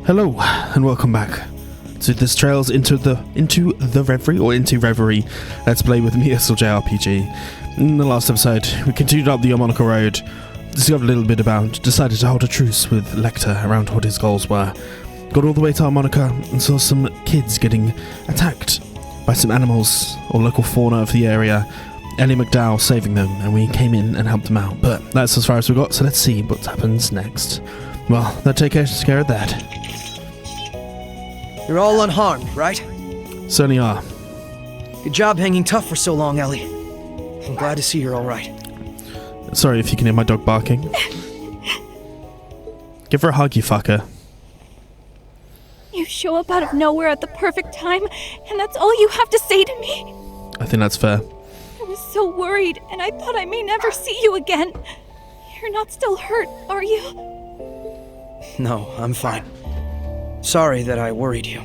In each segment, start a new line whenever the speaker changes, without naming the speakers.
Hello, and welcome back to this Trails into Reverie Let's Play with me, SLJRPG. In the last episode, we continued up the Erebonia Road, discovered a little bit about, decided to hold a truce with Lecter around what his goals were, got all the way to Erebonia and saw some kids getting attacked by some animals or local fauna of the area. Ellie McDowell saving them, and we came in and helped them out, but that's as far as we got, so let's see what happens next. Well, that take care of that.
You're all unharmed, right?
Certainly are.
Good job hanging tough for so long, Ellie. I'm glad to see you're alright.
Sorry if you can hear my dog barking. Give her a hug, you fucker.
You show up out of nowhere at the perfect time, and that's all you have to say to me.
I think that's fair.
I was so worried, and I thought I may never see you again. You're not still hurt, are you?
No, I'm fine. Sorry that I worried you.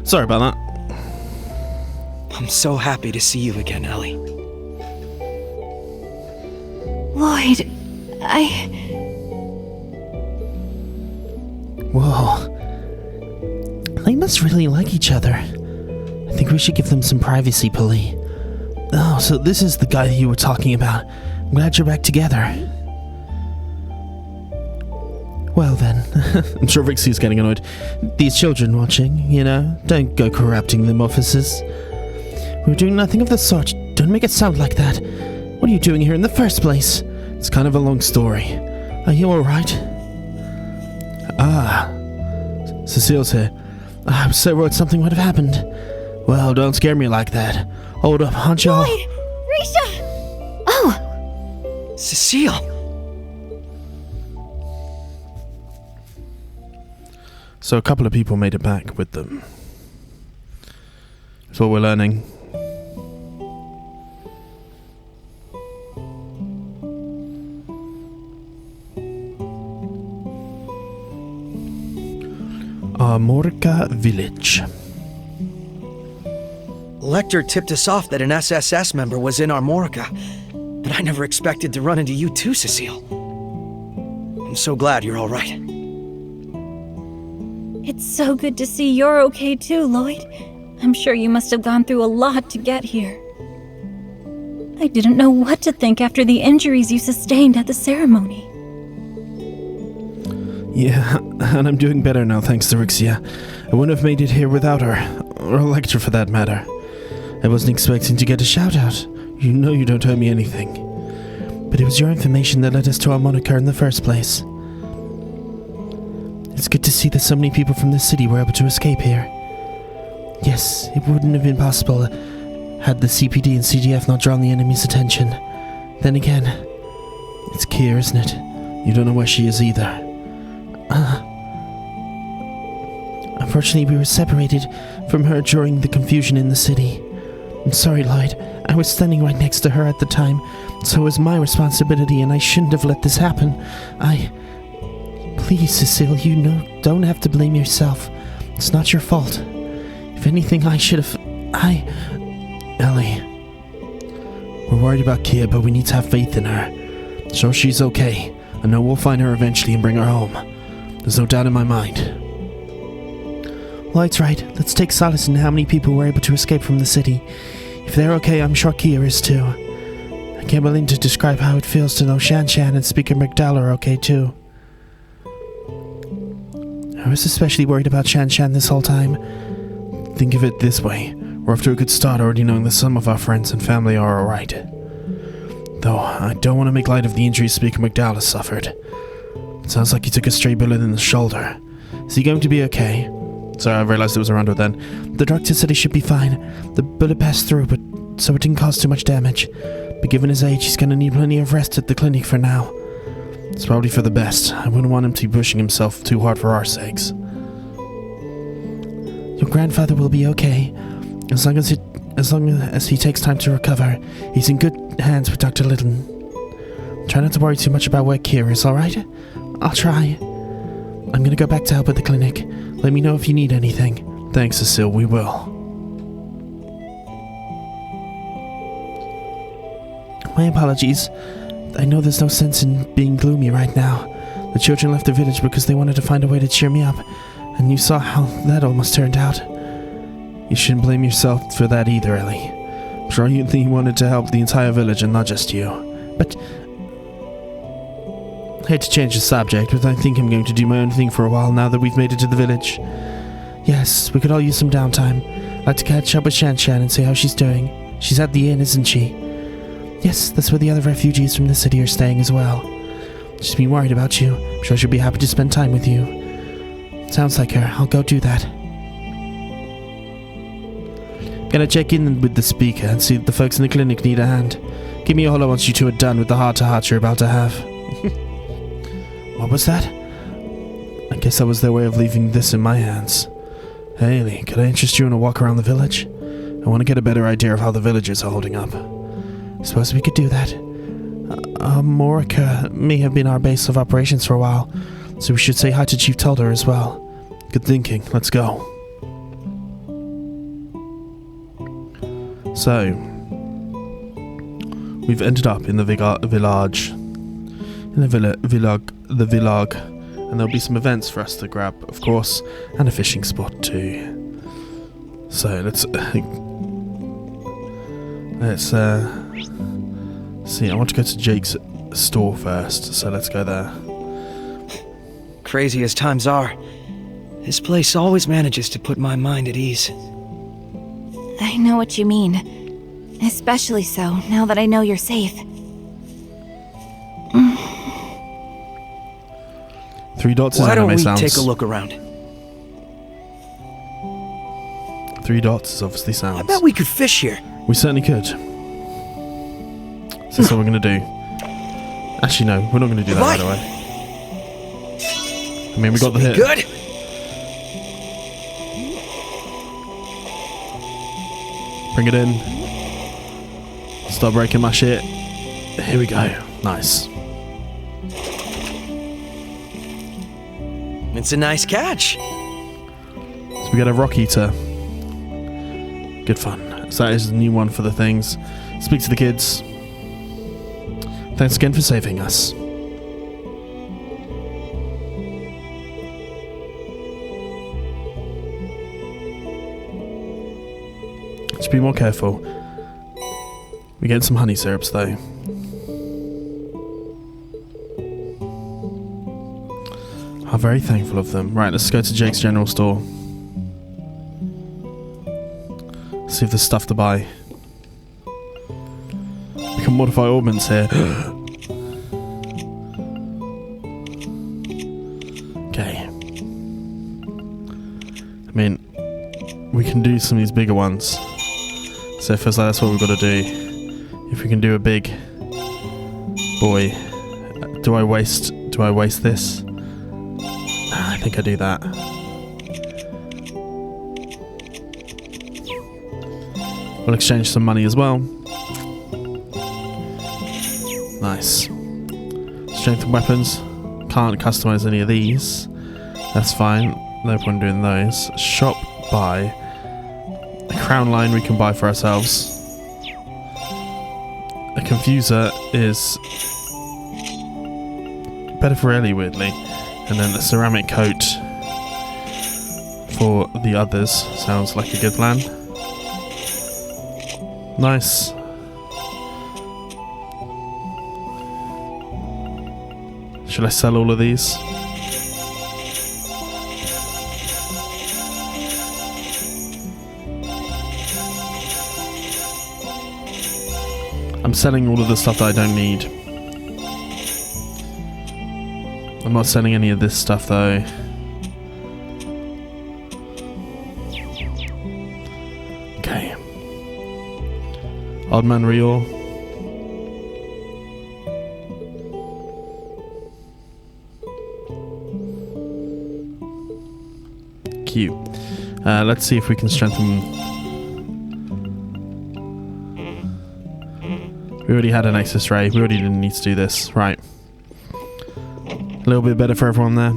Sorry about that.
I'm so happy to see you again, Ellie.
Lloyd,
Whoa. They must really like each other. I think we should give them some privacy, Polly. Oh, so this is the guy that you were talking about. I'm glad you're back together. Well then, I'm sure Rixie's getting annoyed. These children watching, you know, don't go corrupting them, officers. We're doing nothing of the sort. Don't make it sound like that. What are you doing here in the first place? It's kind of a long story. Are you alright? Ah, Cecile's here. I was so worried something would have happened. Well, don't scare me like that. Hold up, aren't y'all?
Lloyd! Risha! Oh!
Cecile!
So a couple of people made it back with them. That's what we're learning. Erebonia Village.
Lecter tipped us off that an SSS member was in Erebonia, but I never expected to run into you too, Cecile. I'm so glad you're alright.
It's so good to see you're okay too, Lloyd. I'm sure you must have gone through a lot to get here. I didn't know what to think after the injuries you sustained at the ceremony.
Yeah, and I'm doing better now thanks to Rixia. I wouldn't have made it here without her, or Lecter for that matter. I wasn't expecting to get a shout-out. You know you don't owe me anything. But it was your information that led us to Erebonia in the first place. It's good to see that so many people from this city were able to escape here. Yes, it wouldn't have been possible had the CPD and CDF not drawn the enemy's attention. Then again, it's Kier, isn't it? You don't know where she is either. Unfortunately, we were separated from her during the confusion in the city. I'm sorry, Lloyd. I was standing right next to her at the time, so it was my responsibility and I shouldn't have let this happen. Please, Cecile, don't have to blame yourself. It's not your fault. If anything, I should have... Ellie. We're worried about Kia, but we need to have faith in her. So she's okay. I know we'll find her eventually and bring her home. There's no doubt in my mind. Lloyd's right. Let's take solace in how many people were able to escape from the city. If they're okay, I'm sure Kia is too. I can't begin to describe how it feels to know Shan Shan and Speaker McDowell are okay too. I was especially worried about Shan Shan this whole time. Think of it this way. We're off to a good start already knowing that some of our friends and family are alright. Though, I don't want to make light of the injuries Speaker McDowell has suffered. It sounds like he took a stray bullet in the shoulder. Is he going to be okay? Sorry, I realized it was around her then. The doctor said he should be fine. The bullet passed through, so it didn't cause too much damage. But given his age, he's going to need plenty of rest at the clinic for now. It's probably for the best. I wouldn't want him to be pushing himself too hard for our sakes. Your grandfather will be okay. As long as he takes time to recover, he's in good hands with Dr. Litton. Try not to worry too much about where Kier is, alright? I'll try. I'm gonna go back to help at the clinic. Let me know if you need anything. Thanks, Cecile, we will. My apologies. I know there's no sense in being gloomy right now. The children left the village because they wanted to find a way to cheer me up, and you saw how that almost turned out. You shouldn't blame yourself for that either, Ellie. I'm sure you wanted to help the entire village and not just you. But I hate to change the subject, but I think I'm going to do my own thing for a while now that we've made it to the village. Yes, we could all use some downtime. I'd like to catch up with Shan Shan and see how she's doing. She's at the inn, isn't she? Yes, that's where the other refugees from the city are staying as well. She's been worried about you. I'm sure she'll be happy to spend time with you. Sounds like her. I'll go do that. Gonna check in with the speaker and see if the folks in the clinic need a hand. Give me a holler once you two are done with the heart-to-heart you're about to have. What was that? I guess that was their way of leaving this in my hands. Hey, Ellie, could I interest you in a walk around the village? I want to get a better idea of how the villagers are holding up. Suppose we could do that. Morica may have been our base of operations for a while, so we should say hi to Chief Telder as well. Good thinking. Let's go. So, we've ended up in the village. In the village. And there'll be some events for us to grab, of course, and a fishing spot too. So, let's see, I want to go to Jake's store first, so let's go there.
Crazy as times are, this place always manages to put my mind at ease.
I know what you mean. Especially so, now that I know you're safe.
3 dots is
Why don't
anime
we
sounds.
take a look around?
3 dots is obviously sounds.
I bet we could fish here.
We certainly could. So that's what we're going to do. Actually, no, we're not going to do that right away. I mean, we got the hit.
Good.
Bring it in. Start breaking my shit. Here we go. Nice.
It's a nice catch.
So we get a rock eater. Good fun. So that is a new one for the things. Speak to the kids. Thanks again for saving us. Just be more careful. We get some honey syrups though. I'm very thankful of them. Right, let's go to Jake's general store. See if there's stuff to buy. We can modify augments here. Okay. I mean, we can do some of these bigger ones. So it feels like that's what we've got to do. If we can do a big boy. Do I waste this? I think I do that. We'll exchange some money as well. Nice. Strength and weapons. Can't customize any of these. That's fine. No point doing those. Shop, buy. A crown line we can buy for ourselves. A confuser is better for Ellie, weirdly. And then a ceramic coat for the others. Sounds like a good plan. Nice. Should I sell all of these? I'm selling all of the stuff that I don't need. I'm not selling any of this stuff though. Okay. Oddman Reel. Cute. Let's see if we can strengthen. We already had an Nexus Ray. We already didn't need to do this. Right. A little bit better for everyone there.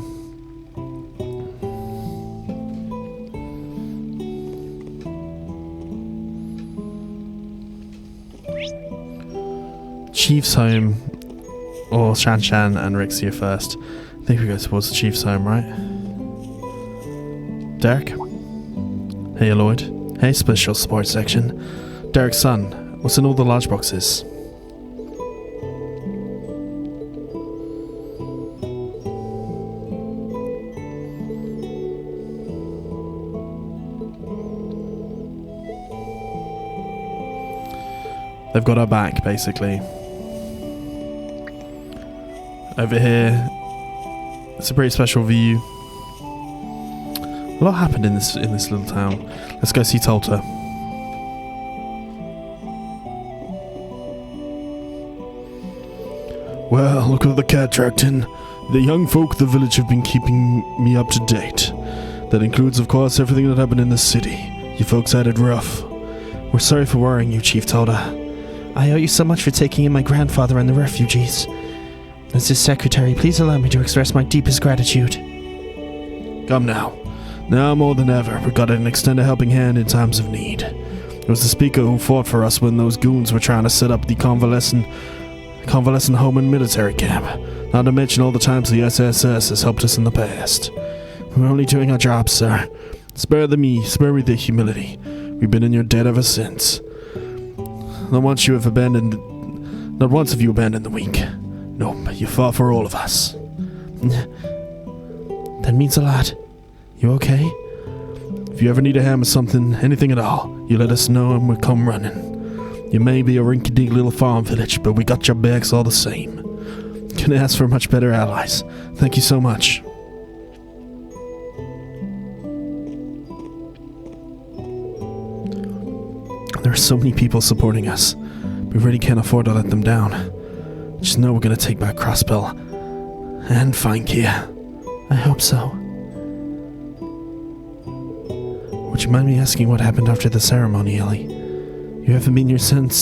Chief's home, or Shan Shan and Rixia first. I think we go towards the Chief's home, right? Derek? Hey, Lloyd. Hey, Special Sports Section. Derek's son, what's in all the large boxes? They've got our back, basically. Over here, it's a pretty special view. A lot happened in this little town. Let's go see Tolta. Well, look at the cat tracked in. The young folk of the village have been keeping me up to date. That includes, of course, everything that happened in the city. You folks had it rough. We're sorry for worrying you, Chief Tolta. I owe you so much for taking in my grandfather and the refugees. As his secretary, please allow me to express my deepest gratitude. Come now. Now more than ever, we've got to extend a helping hand in times of need. It was the speaker who fought for us when those goons were trying to set up the convalescent home and military camp. Not to mention all the times the SSS has helped us in the past. We're only doing our job, sir. Spare me the humility. We've been in your debt ever since. Not once have you abandoned the weak. No, you fought for all of us. That means a lot. You okay? If you ever need a hand with something, anything at all, you let us know and we'll come running. You may be a rinky-dink little farm village, but we got your backs all the same. Couldn't ask for much better allies. Thank you so much. There are so many people supporting us. We really can't afford to let them down. Just know we're gonna take back Crossbell and find Kia. I hope so. Would you mind me asking what happened after the ceremony, Ellie? You haven't been here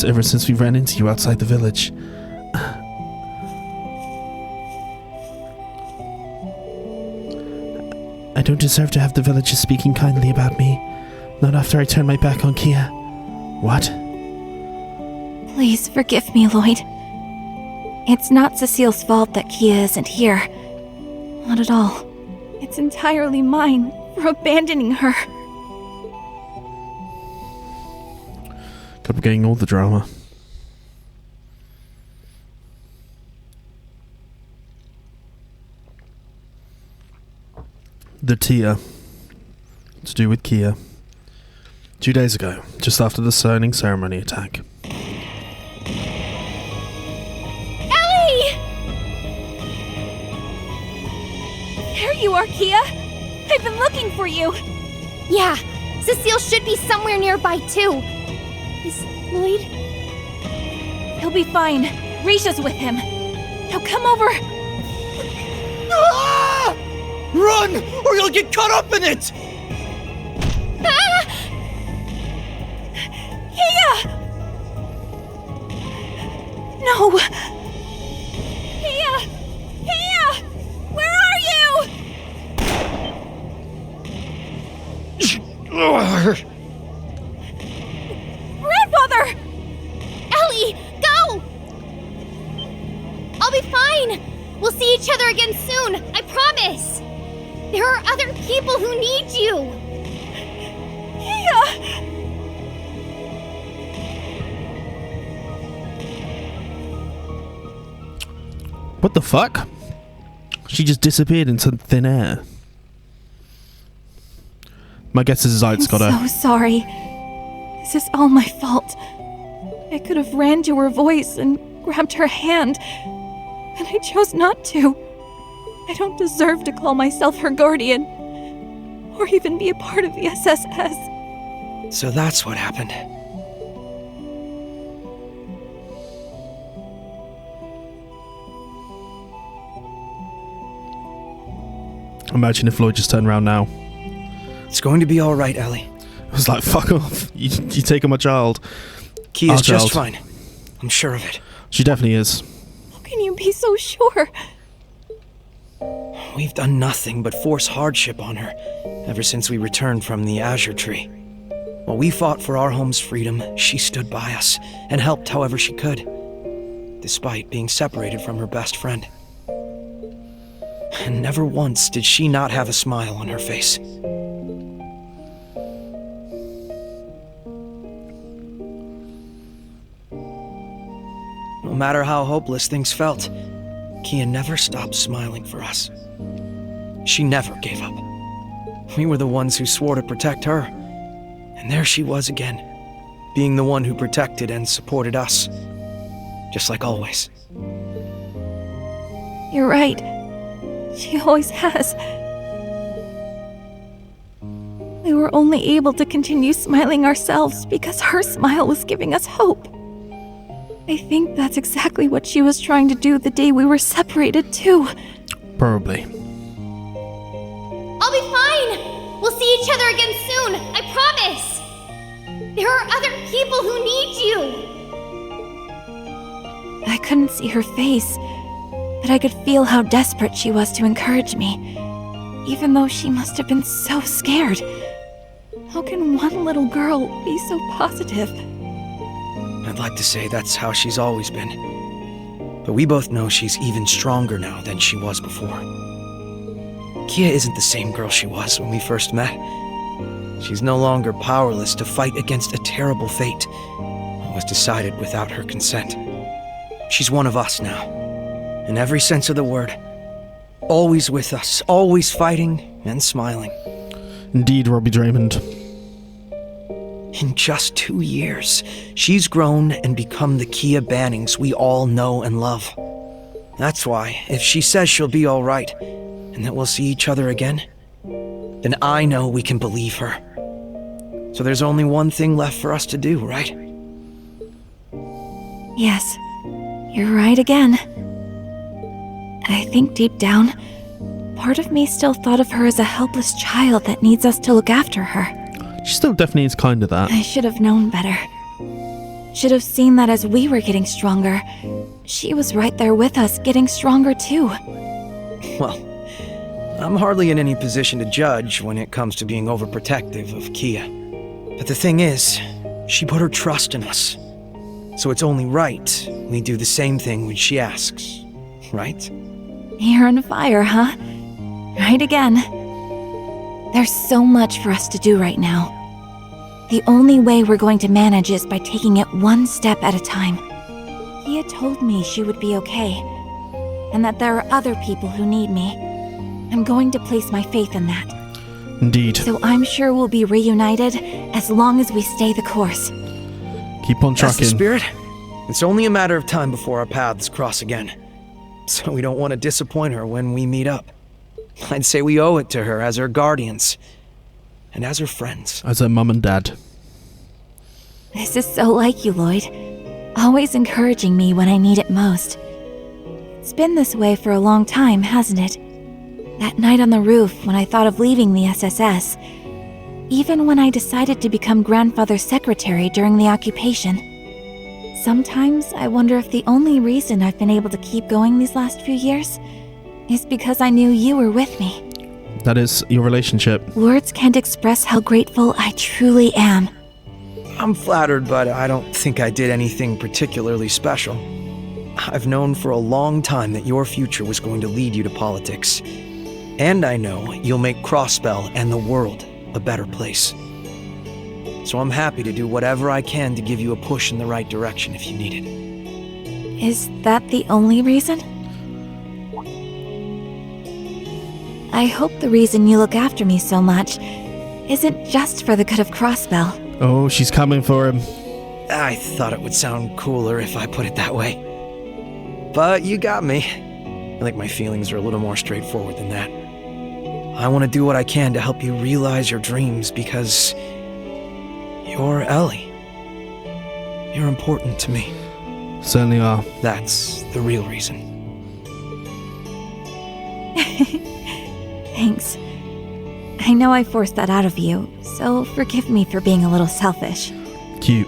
ever since we ran into you outside the village. I don't deserve to have the villagers speaking kindly about me. Not after I turned my back on Kia. What?
Please forgive me, Lloyd. It's not Cecile's fault that Kia isn't here. Not at all. It's entirely mine for abandoning her.
Could be getting all the drama. The Tia. To do with Kia. 2 days ago, just after the signing ceremony attack.
Ellie! There you are, Kia! I've been looking for you!
Yeah, Cecile should be somewhere nearby too.
Is Lloyd? He'll be fine. Risha's with him. Now come over!
Ah! Run, or you'll get caught up in it!
Ah!
Kia! No! Kia! Kia! Where are you? Grandfather!
Ellie, go! I'll be fine. We'll see each other again soon, I promise. There are other people who need you.
Kia!
What the fuck? She just disappeared into thin air. My guess is Zyd's got her.
I'm so sorry. This is all my fault. I could have ran to her voice and grabbed her hand, and I chose not to. I don't deserve to call myself her guardian, or even be a part of the SSS.
So that's what happened.
Imagine if Lloyd just turned around now.
It's going to be all right, Ellie.
It was like, fuck off. You taking my child.
Kia's
Our
just
child.
fine. I'm sure of it.
She definitely is.
How can you be so sure?
We've done nothing but force hardship on her ever since we returned from the Azure Tree. While we fought for our home's freedom, she stood by us and helped however she could. despite being separated from her best friend. And never once did she not have a smile on her face. No matter how hopeless things felt, Kia never stopped smiling for us. She never gave up. We were the ones who swore to protect her. And there she was again, being the one who protected and supported us. Just like always.
You're right. She always has. We were only able to continue smiling ourselves because her smile was giving us hope. I think that's exactly what she was trying to do the day we were separated, too.
Probably.
I'll be fine! We'll see each other again soon, I promise! There are other people who need you!
I couldn't see her face, but I could feel how desperate she was to encourage me, even though she must have been so scared. How can one little girl be so positive?
I'd like to say that's how she's always been. But we both know she's even stronger now than she was before. Kia isn't the same girl she was when we first met. She's no longer powerless to fight against a terrible fate that was decided without her consent. She's one of us now, in every sense of the word. Always with us, always fighting and smiling.
Indeed, Robbie Draymond.
In just 2 years, she's grown and become the Kia Bannings we all know and love. That's why, if she says she'll be all right, and that we'll see each other again, then I know we can believe her. So there's only one thing left for us to do, right?
Yes, you're right again. I think deep down, part of me still thought of her as a helpless child that needs us to look after her.
She still definitely is kind of that.
I should have known better. Should have seen that as we were getting stronger. She was right there with us, getting stronger too.
Well, I'm hardly in any position to judge when it comes to being overprotective of Kia. But the thing is, she put her trust in us. So it's only right we do the same thing when she asks, right?
You're on fire, huh? Right again. There's so much for us to do right now. The only way we're going to manage is by taking it one step at a time. Kia told me she would be okay, and that there are other people who need me. I'm going to place my faith in that.
Indeed.
So I'm sure we'll be reunited as long as we stay the course.
Keep on
That's the
trucking.
spirit. It's only a matter of time before our paths cross again. So we don't want to disappoint her when we meet up. I'd say we owe it to her as her guardians. And as her friends.
As her mum and dad.
This is so like you, Lloyd. Always encouraging me when I need it most. It's been this way for a long time, hasn't it? That night on the roof when I thought of leaving the SSS. Even when I decided to become grandfather's secretary during the occupation. Sometimes I wonder if the only reason I've been able to keep going these last few years is because I knew you were with me.
That is your relationship.
Words can't express how grateful I truly am.
I'm flattered, but I don't think I did anything particularly special. I've known for a long time that your future was going to lead you to politics. And I know you'll make Crossbell and the world a better place. So I'm happy to do whatever I can to give you a push in the right direction if you need it.
Is that the only reason? I hope the reason you look after me so much isn't just for the good of Crossbell.
Oh, she's coming for him.
I thought it would sound cooler if I put it that way. But you got me. I think my feelings are a little more straightforward than that. I want to do what I can to help you realize your dreams because you're Ellie. You're important to me.
Certainly are.
That's the real reason.
Thanks. I know I forced that out of you, so forgive me for being a little selfish.
Cute.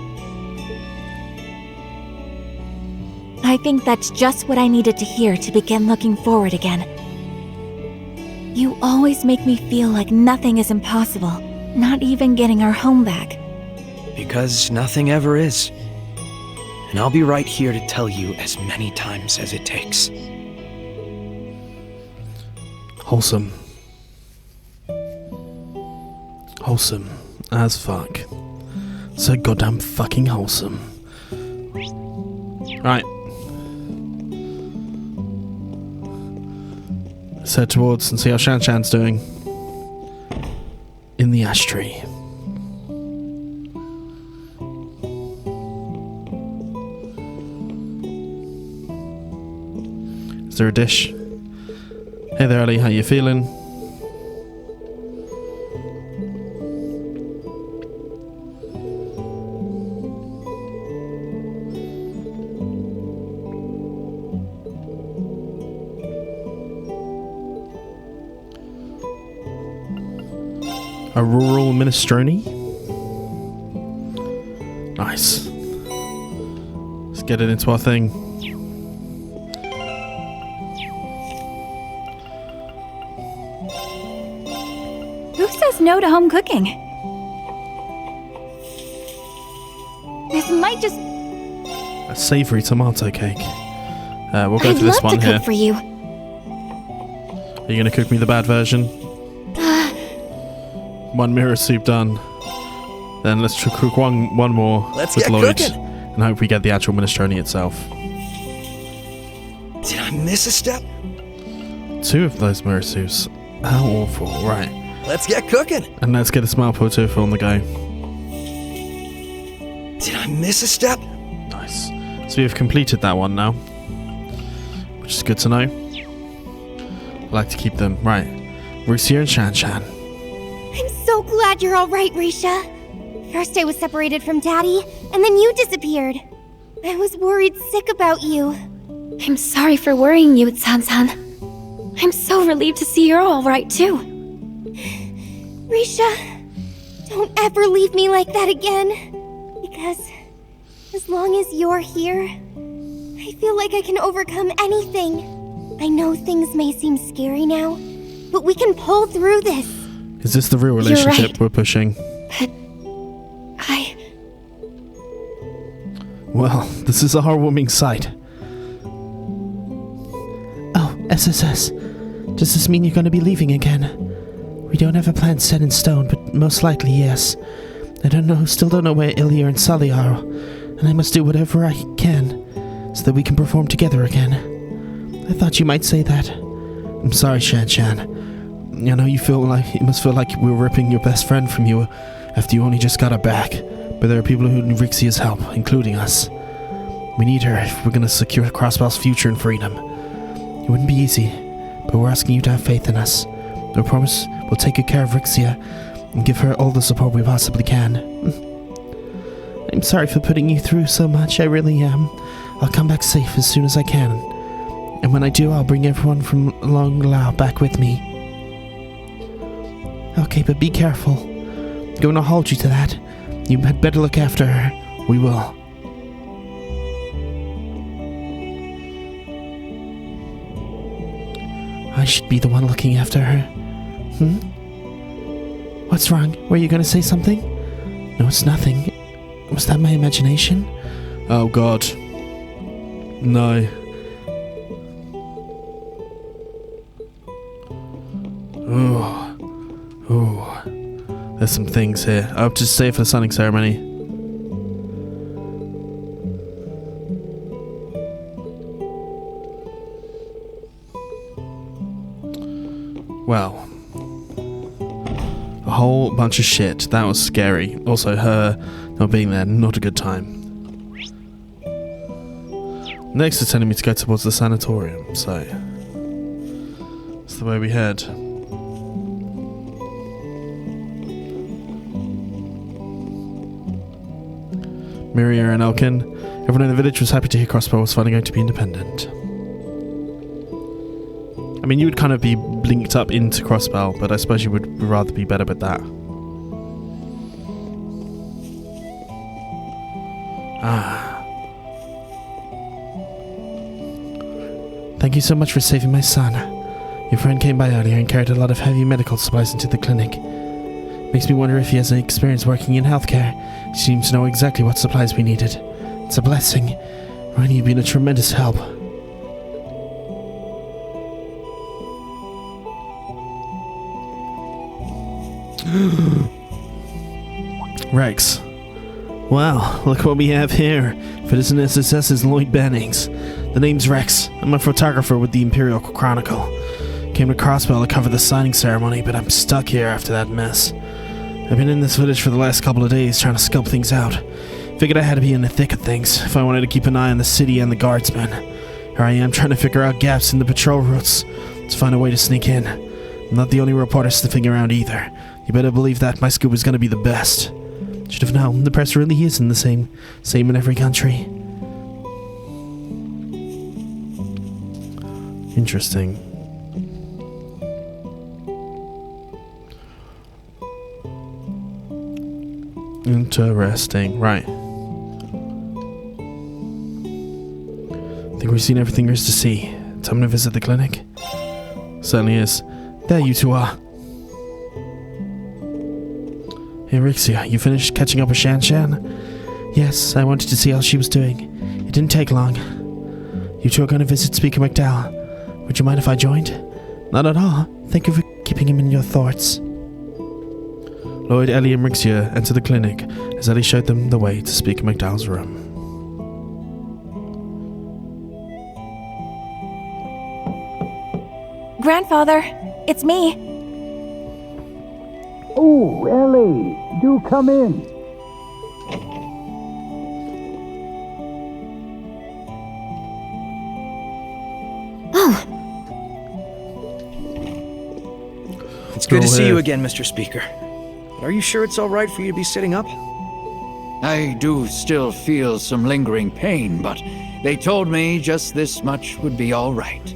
I think that's just what I needed to hear to begin looking forward again. You always make me feel like nothing is impossible, not even getting our home back.
Because nothing ever is. And I'll be right here to tell you as many times as it takes.
Wholesome. Wholesome as fuck. So goddamn fucking wholesome. Right. Let's head towards and see how Shan Shan's doing. In the ash tree. Is there a dish? Hey there, Ellie, how you feeling? A rural minestrone? Nice. Let's get it into our thing.
Who says no to home cooking? This might just...
A savoury tomato cake. We'll go for this one here.
I'd love to cook for you.
Are you going to cook me the bad version? One mirror soup done. Then let's cook one more
Let's
with
get
Lloyd.
cooking.
And hope we get the actual minestrone itself.
Did I miss a step?
2 of those mirror soups. How awful. Right.
Let's get cooking.
And let's get a smile tofu on the go.
Did I miss a step?
Nice. So we have completed that one now. Which is good to know. I like to keep them. Right. Ruxia and Shan Shan.
I'm so glad you're all right, Risha. First I was separated from Daddy, and then you disappeared. I was worried sick about you.
I'm sorry for worrying you, San-san. I'm so relieved to see you're all right, too.
Risha, don't ever leave me like that again. Because as long as you're here, I feel like I can overcome anything. I know things may seem scary now, but we can pull through this.
Is this the real relationship
right.
we're pushing?
But...
Well, this is a heartwarming sight. Oh, SSS. Does this mean you're going to be leaving again? We don't have a plan set in stone, but most likely yes. Still don't know where Ilya and Sully are, and I must do whatever I can so that we can perform together again. I thought you might say that. I'm sorry, Shan Shan. I know you must feel like we're ripping your best friend from you after you only just got her back, but there are people who need Rixia's help, including us. We need her if we're going to secure Crossbell's future and freedom. It wouldn't be easy, but we're asking you to have faith in us. We promise we'll take good care of Rixia and give her all the support we possibly can. I'm sorry for putting you through so much, I really am. I'll come back safe as soon as I can. And when I do, I'll bring everyone from Long Lao back with me. Okay, but be careful. I'm going to hold you to that. You had better look after her. We will. I should be the one looking after her. What's wrong? Were you going to say something? No, it's nothing. Was that my imagination? Oh god. No. Ooh. There's some things here. I'll just stay for the sunning ceremony. Well. A whole bunch of shit. That was scary. Also, her not being there, not a good time. Next is telling me to go towards the sanatorium, so that's the way we head. Miria and Elkin. Everyone in the village was happy to hear Crossbell was finally going to be independent. I mean, you would kind of be linked up into Crossbell, but I suppose you would rather be better with that. Thank you so much for saving my son. Your friend came by earlier and carried a lot of heavy medical supplies into the clinic. Makes me wonder if he has any experience working in healthcare. He seems to know exactly what supplies we needed. It's a blessing. Really, you've been a tremendous help. Rex. Wow, look what we have here. If it isn't SSS's Lloyd Bennings. The name's Rex. I'm a photographer with the Imperial Chronicle. Came to Crossbell to cover the signing ceremony, but I'm stuck here after that mess. I've been in this village for the last couple of days trying to scope things out. Figured I had to be in the thick of things if I wanted to keep an eye on the city and the guardsmen. Here I am trying to figure out gaps in the patrol routes to find a way to sneak in. I'm not the only reporter sniffing around either. You better believe that my scoop is going to be the best. Should have known, the press really isn't the same in every country. Interesting. Interesting, right. Think we've seen everything there is to see. Time to visit the clinic? Certainly is. There you two are. Hey Rixia, you finished catching up with Shan Shan? Yes, I wanted to see how she was doing. It didn't take long. You two are going to visit Speaker McDowell. Would you mind if I joined? Not at all. Thank you for keeping him in your thoughts. Lloyd, Ellie, and Rixia enter the clinic as Ellie showed them the way to Speaker McDowell's room.
Grandfather, it's me.
Oh, Ellie, do come in.
Oh,
It's good to see you again, Mr. Speaker. Are you sure it's all right for you to be sitting up?
I do still feel some lingering pain, but they told me just this much would be all right.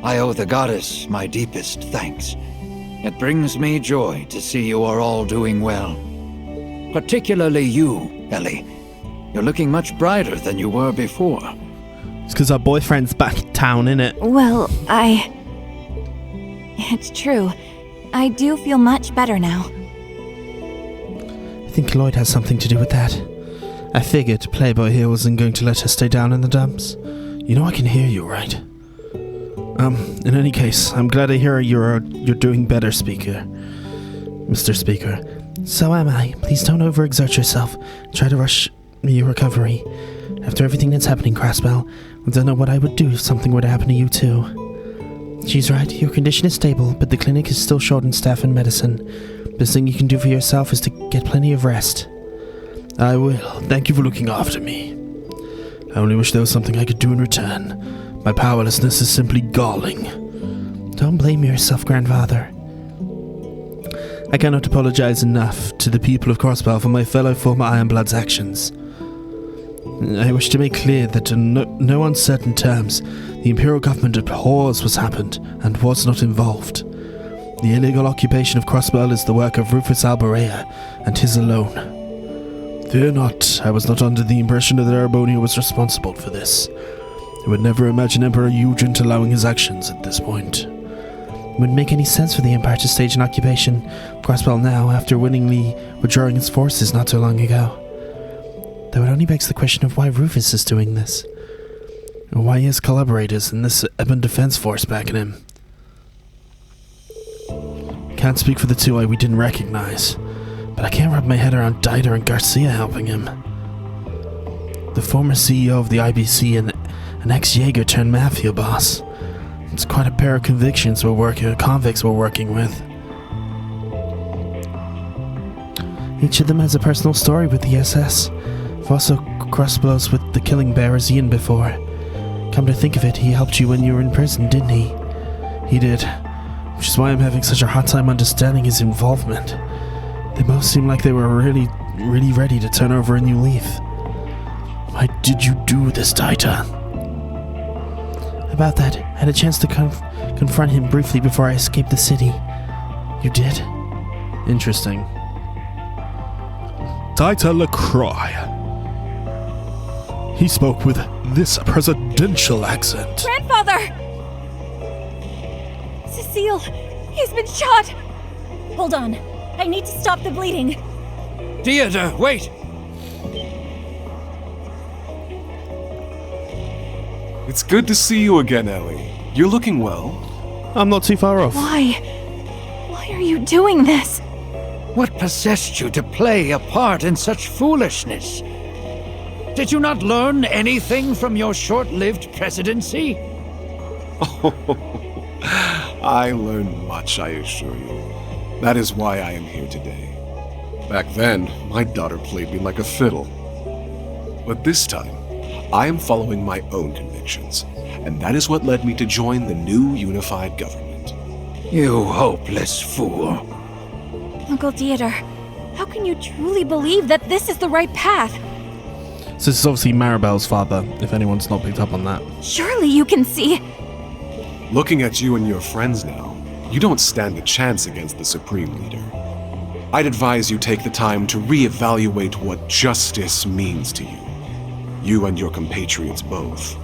I owe the goddess my deepest thanks. It brings me joy to see you are all doing well. Particularly you, Ellie. You're looking much brighter than you were before.
It's because our boyfriend's back in town, innit?
Well, It's true. I do feel much better now.
I think Lloyd has something to do with that. I figured Playboy here wasn't going to let her stay down in the dumps. You know I can hear you, right? In any case, I'm glad to hear you're doing better, Speaker. Mr. Speaker. So am I. Please don't overexert yourself. Try to rush your recovery. After everything that's happening, Crossbell, I don't know what I would do if something were to happen to you too. She's right. Your condition is stable, but the clinic is still short on staff and medicine. Best thing you can do for yourself is to get plenty of rest. I will. Thank you for looking after me. I only wish there was something I could do in return. My powerlessness is simply galling. Don't blame yourself, Grandfather. I cannot apologize enough to the people of Crossbell for my fellow former Ironblood's actions. I wish to make clear that in no uncertain terms, the Imperial government abhors what's happened and was not involved. The illegal occupation of Crossbell is the work of Rufus Alberea, and his alone. Fear not, I was not under the impression that Erebonia was responsible for this. I would never imagine Emperor Eugent allowing his actions at this point. It wouldn't make any sense for the Empire to stage an occupation of Crossbell now after willingly withdrawing its forces not too long ago. Though it only begs the question of why Rufus is doing this. And why he has collaborators in this Ebon Defense Force backing him. Can't speak for the two we didn't recognize, but I can't wrap my head around Dieter and Garcia helping him. The former CEO of the IBC and an ex-Jaeger turned mafia boss. It's quite a pair of convicts we're working with. Each of them has a personal story with the SS. I've also crossed blows with the Killing Bearers Ian before. Come to think of it, he helped you when you were in prison, didn't he? He did. Which is why I'm having such a hard time understanding his involvement. They both seem like they were really ready to turn over a new leaf. Why did you do this, Dieter? About that, I had a chance to confront him briefly before I escaped the city. You did? Interesting. Dieter LaCroix. He spoke with this presidential accent.
Grandfather! Cecile, he's been shot!
Hold on. I need to stop the bleeding.
Deirdre, wait!
It's good to see you again, Ellie. You're looking well.
I'm not too far off.
Why? Why are you doing this?
What possessed you to play a part in such foolishness? Did you not learn anything from your short-lived presidency?
I learned much, I assure you. That is why I am here today. Back then, my daughter played me like a fiddle. But this time, I am following my own convictions, and that is what led me to join the new unified government.
You hopeless fool.
Uncle Theodore, how can you truly believe that this is the right path?
So this is obviously Maribel's father, if anyone's not picked up on that.
Surely you can see.
Looking at you and your friends now, you don't stand a chance against the Supreme Leader. I'd advise you take the time to reevaluate what justice means to you. You and your compatriots both.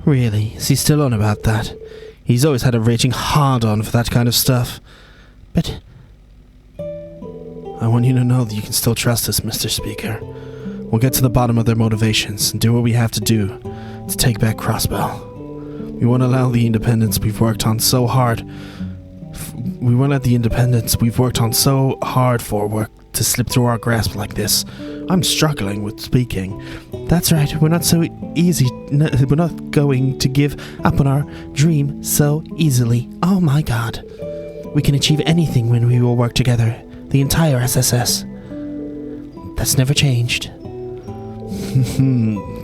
Really? Is he still on about that? He's always had a raging hard-on for that kind of stuff. But I want you to know that you can still trust us, Mr. Speaker. We'll get to the bottom of their motivations and do what we have to do to take back Crossbell. We won't allow the independence we've worked on so hard. We won't let the independence we've worked on so hard for work to slip through our grasp like this. I'm struggling with speaking. That's right, we're not so easy. We're not going to give up on our dream so easily. Oh my god. We can achieve anything when we all work together. The entire SSS. That's never changed.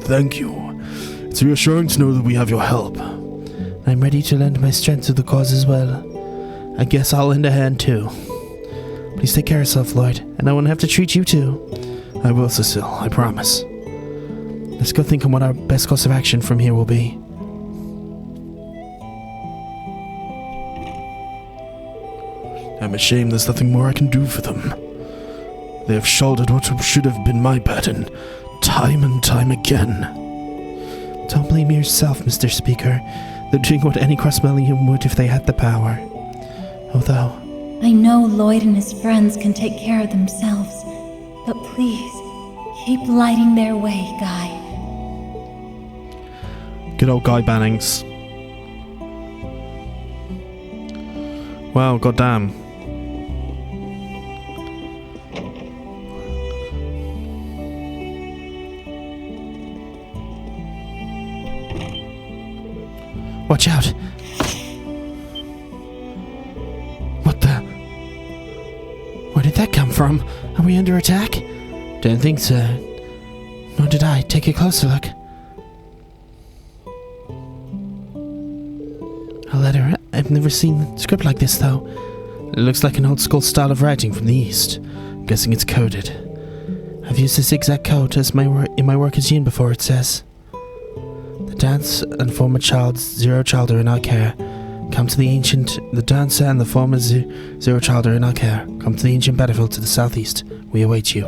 Thank you. It's reassuring to know that we have your help.
I'm ready to lend my strength to the cause as well. I guess I'll lend a hand too. Please take care of yourself, Lloyd, and I won't have to treat you too.
I will, Cecile, I promise.
Let's go think on what our best course of action from here will be.
I'm ashamed there's nothing more I can do for them. They have shouldered what should have been my burden, time and time again.
Don't blame yourself, Mr. Speaker. They're doing what any Crossbellian would if they had the power. Although
I know Lloyd and his friends can take care of themselves, but please, keep lighting their way, Guy.
good old Guy Bannings. Well, goddamn. Watch out! What the? Where did that come from? Are we under attack? Don't think so. Nor did I. Take a closer look. A letter. I've never seen script like this, though. It looks like an old school style of writing from the East. I'm guessing it's coded. I've used this exact code as in my work as Yin before, it says. The dance and former zero child are in our care. Come to the dancer and the former zero child are in our care. Come to the ancient battlefield to the southeast. We await you.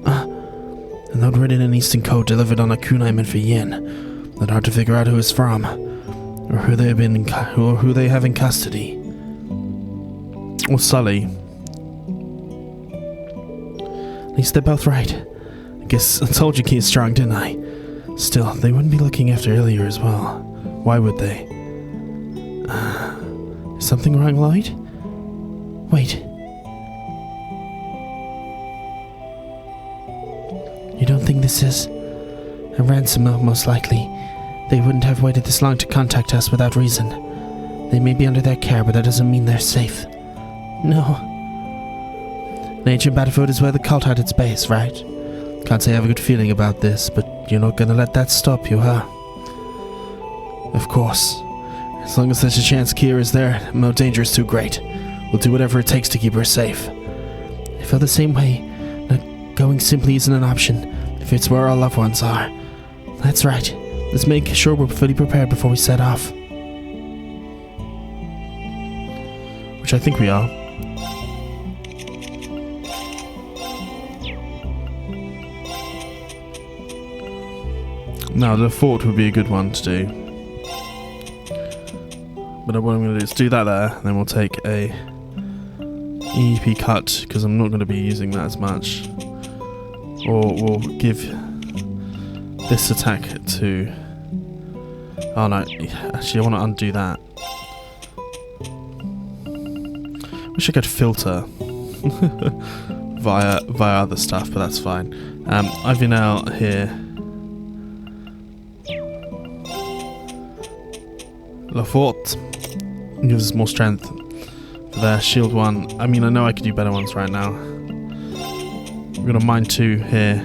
A note written in Eastern code delivered on a kunai meant for Yin. Not hard to figure out who it's from, or who they have in custody. Or Sully. At least they're both right. I guess I told you Key is strong, didn't I? Still, they wouldn't be looking after Ilya as well. Why would they? Is something wrong, Lloyd? Wait. You don't think this is a ransom, most likely? They wouldn't have waited this long to contact us without reason. They may be under their care, but that doesn't mean they're safe. No. An ancient battlefield is where the cult had its base, right? Can't say I have a good feeling about this, but you're not gonna let that stop you, huh? Of course. As long as there's a chance Kira is there, no danger is too great. We'll do whatever it takes to keep her safe. I feel the same way. Not going simply isn't an option, if it's where our loved ones are. That's right. Let's make sure we're fully prepared before we set off. Which I think we are. Now, the fort would be a good one to do. But what I'm going to do is do that there, and then we'll take a EP cut, because I'm not going to be using that as much. Or we'll give this attack to... Oh no, actually I want to undo that. Wish I could filter via other stuff, but that's fine. I've been out here. La Forte gives us more strength for their shield one. I mean, I know I could do better ones right now. We're gonna mine 2 here.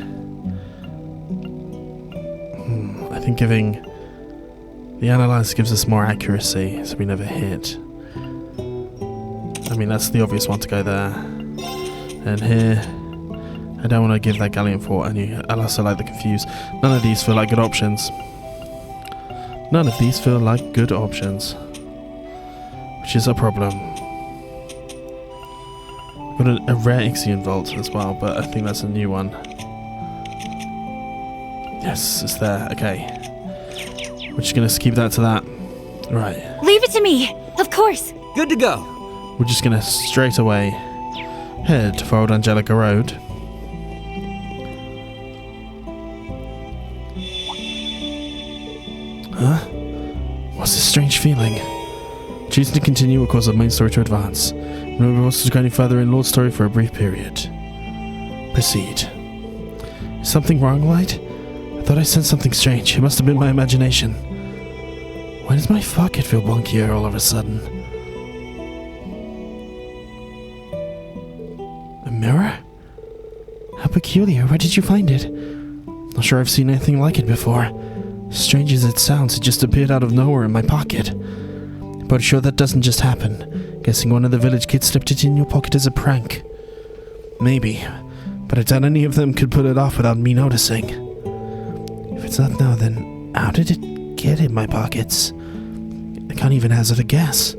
I think giving the analyze gives us more accuracy, so we never hit. I mean, that's the obvious one to go there. And here, I don't want to give that Galleon Fort any. I also like the Confuse. None of these feel like good options. None of these feel like good options, which is a problem. Got a rare Ixion Vault as well, but I think that's a new one. Yes, it's there. Okay. We're just going to keep that to that. Right.
Leave it to me! Of course!
Good to go.
We're just going to straight away head for Old Angelica Road. Huh? What's this strange feeling? Choosing to continue will cause the main story to advance. Remember also to go any further in Lord's story for a brief period. Proceed. Is something wrong, Light? I thought I sensed something strange. It must have been my imagination. Why does my pocket feel bonkier all of a sudden? A mirror? How peculiar. Where did you find it? Not sure I've seen anything like it before. Strange as it sounds, it just appeared out of nowhere in my pocket. But sure that doesn't just happen. Guessing one of the village kids slipped it in your pocket as a prank. Maybe, but I doubt any of them could pull it off without me noticing. If it's not now, then how did it get in my pockets? I can't even hazard a guess.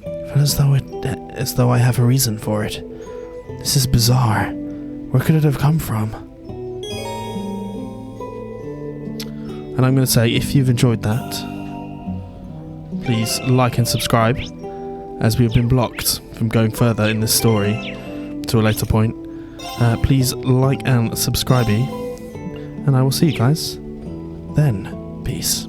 I feel as though I have a reason for it. This is bizarre. Where could it have come from? And I'm going to say, if you've enjoyed that, please like and subscribe, as we have been blocked from going further in this story to a later point. Please like and subscribe, and I will see you guys then. Peace.